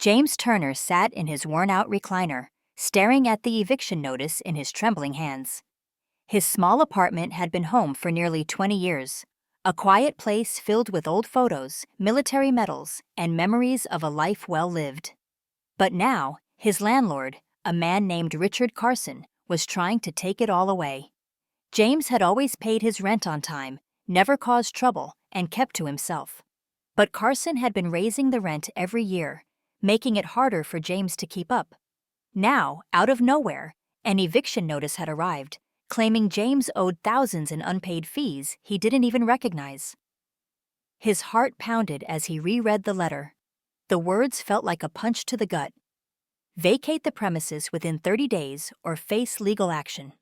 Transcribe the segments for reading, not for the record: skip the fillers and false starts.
James Turner sat in his worn-out recliner, staring at the eviction notice in his trembling hands. His small apartment had been home for nearly 20 years, a quiet place filled with old photos, military medals, and memories of a life well lived. But now, his landlord, a man named Richard Carson, was trying to take it all away. James had always paid his rent on time, never caused trouble, and kept to himself. But Carson had been raising the rent every year, making it harder for James to keep up. Now, out of nowhere, an eviction notice had arrived, claiming James owed thousands in unpaid fees he didn't even recognize. His heart pounded as he reread the letter. The words felt like a punch to the gut. Vacate the premises within 30 days or face legal action.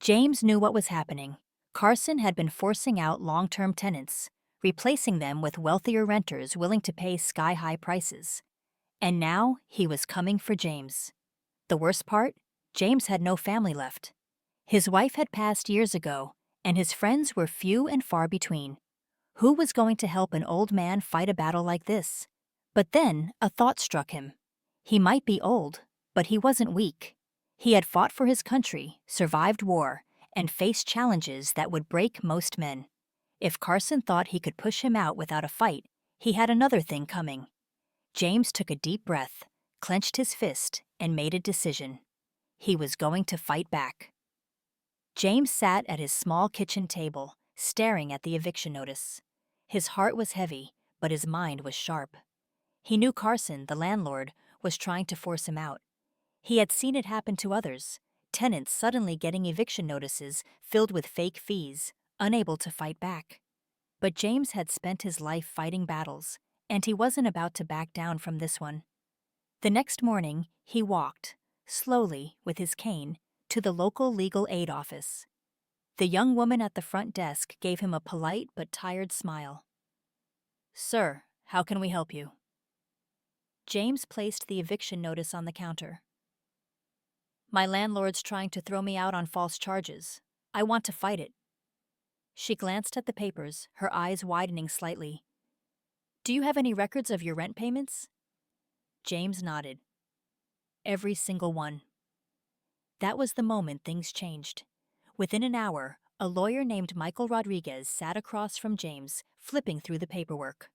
James knew what was happening. Carson had been forcing out long-term tenants, replacing them with wealthier renters willing to pay sky-high prices. And now he was coming for James. The worst part? James had no family left. His wife had passed years ago, and his friends were few and far between. Who was going to help an old man fight a battle like this? But then a thought struck him. He might be old, but he wasn't weak. He had fought for his country, survived war, and faced challenges that would break most men. If Carson thought he could push him out without a fight, he had another thing coming. James took a deep breath, clenched his fist, and made a decision. He was going to fight back. James sat at his small kitchen table, staring at the eviction notice. His heart was heavy, but his mind was sharp. He knew Carson, the landlord, was trying to force him out. He had seen it happen to others, tenants suddenly getting eviction notices filled with fake fees, unable to fight back. But James had spent his life fighting battles, and he wasn't about to back down from this one. The next morning, he walked, slowly, with his cane, to the local legal aid office. The young woman at the front desk gave him a polite but tired smile. "Sir, how can we help you?" James placed the eviction notice on the counter. "My landlord's trying to throw me out on false charges. I want to fight it." She glanced at the papers, her eyes widening slightly. "Do you have any records of your rent payments?" James nodded. "Every single one." That was the moment things changed. Within an hour, a lawyer named Michael Rodriguez sat across from James, flipping through the paperwork.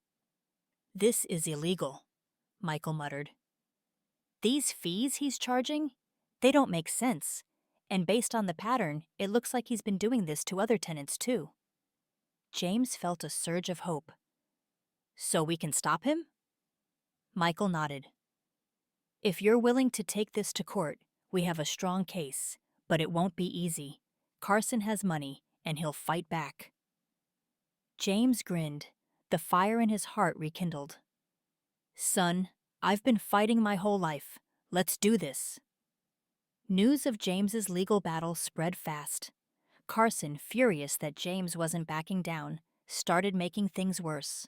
"This is illegal," Michael muttered. "These fees he's charging? They don't make sense. And based on the pattern, it looks like he's been doing this to other tenants too." James felt a surge of hope. "So we can stop him?" Michael nodded. "If you're willing to take this to court, we have a strong case, but it won't be easy. Carson has money, and he'll fight back." James grinned. The fire in his heart rekindled. "Son, I've been fighting my whole life. Let's do this." News of James's legal battle spread fast. Carson, furious that James wasn't backing down, started making things worse.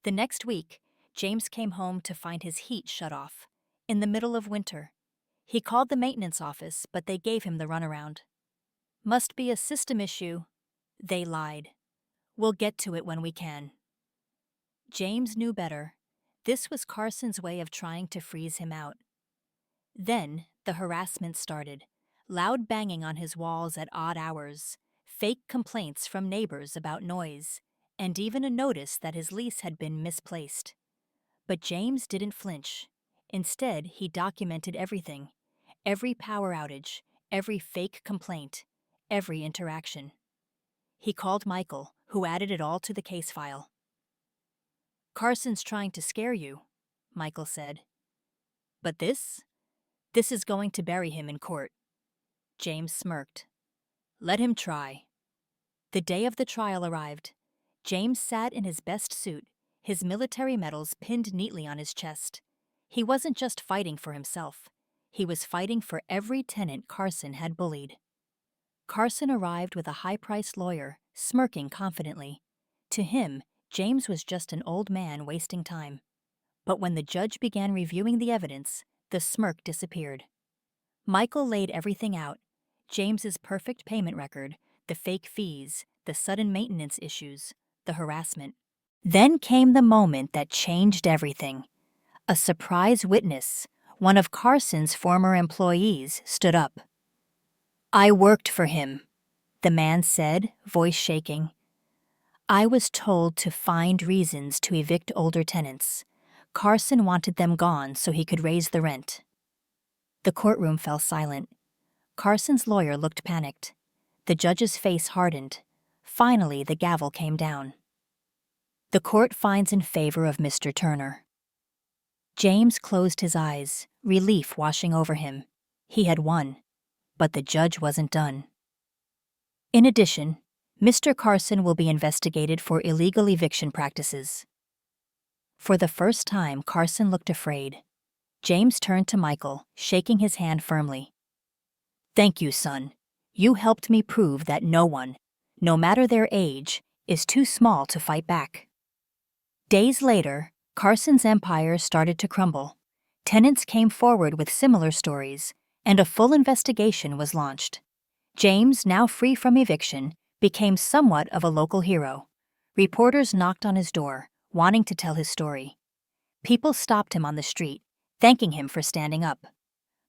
The next week, James came home to find his heat shut off, in the middle of winter. He called the maintenance office, but they gave him the runaround. "Must be a system issue." They lied. "We'll get to it when we can." James knew better. This was Carson's way of trying to freeze him out. Then the harassment started. Loud banging on his walls at odd hours, fake complaints from neighbors about noise, and even a notice that his lease had been misplaced. But James didn't flinch. Instead, he documented everything. Every power outage, every fake complaint, every interaction. He called Michael, who added it all to the case file. "Carson's trying to scare you," Michael said. "But this is going to bury him in court." James smirked. "Let him try." The day of the trial arrived. James sat in his best suit, his military medals pinned neatly on his chest. He wasn't just fighting for himself. He was fighting for every tenant Carson had bullied. Carson arrived with a high-priced lawyer, smirking confidently. To him, James was just an old man wasting time. But when the judge began reviewing the evidence, the smirk disappeared. Michael laid everything out: James's perfect payment record, the fake fees, the sudden maintenance issues, the harassment. Then came the moment that changed everything. A surprise witness, one of Carson's former employees, stood up. "I worked for him," the man said, voice shaking. "I was told to find reasons to evict older tenants. Carson wanted them gone so he could raise the rent." The courtroom fell silent. Carson's lawyer looked panicked. The judge's face hardened. Finally, the gavel came down. The court finds in favor of Mr. Turner. James closed his eyes, relief washing over him. He had won. But the judge wasn't done. In addition, Mr. Carson will be investigated for illegal eviction practices. For the first time, Carson looked afraid. James turned to Michael, shaking his hand firmly. "Thank you, son. You helped me prove that no one, no matter their age, is too small to fight back." Days later, Carson's empire started to crumble. Tenants came forward with similar stories, and a full investigation was launched. James, now free from eviction, became somewhat of a local hero. Reporters knocked on his door, wanting to tell his story. People stopped him on the street, thanking him for standing up.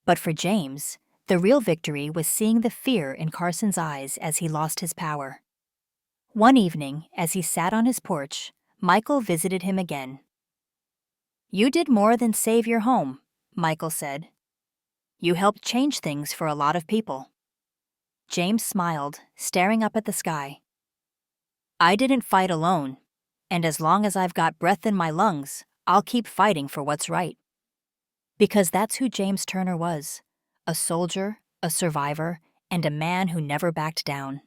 But for James, the real victory was seeing the fear in Carson's eyes as he lost his power. One evening, as he sat on his porch, Michael visited him again. "You did more than save your home," Michael said. "You helped change things for a lot of people." James smiled, staring up at the sky. "I didn't fight alone, and as long as I've got breath in my lungs, I'll keep fighting for what's right." Because that's who James Turner was, a soldier, a survivor, and a man who never backed down.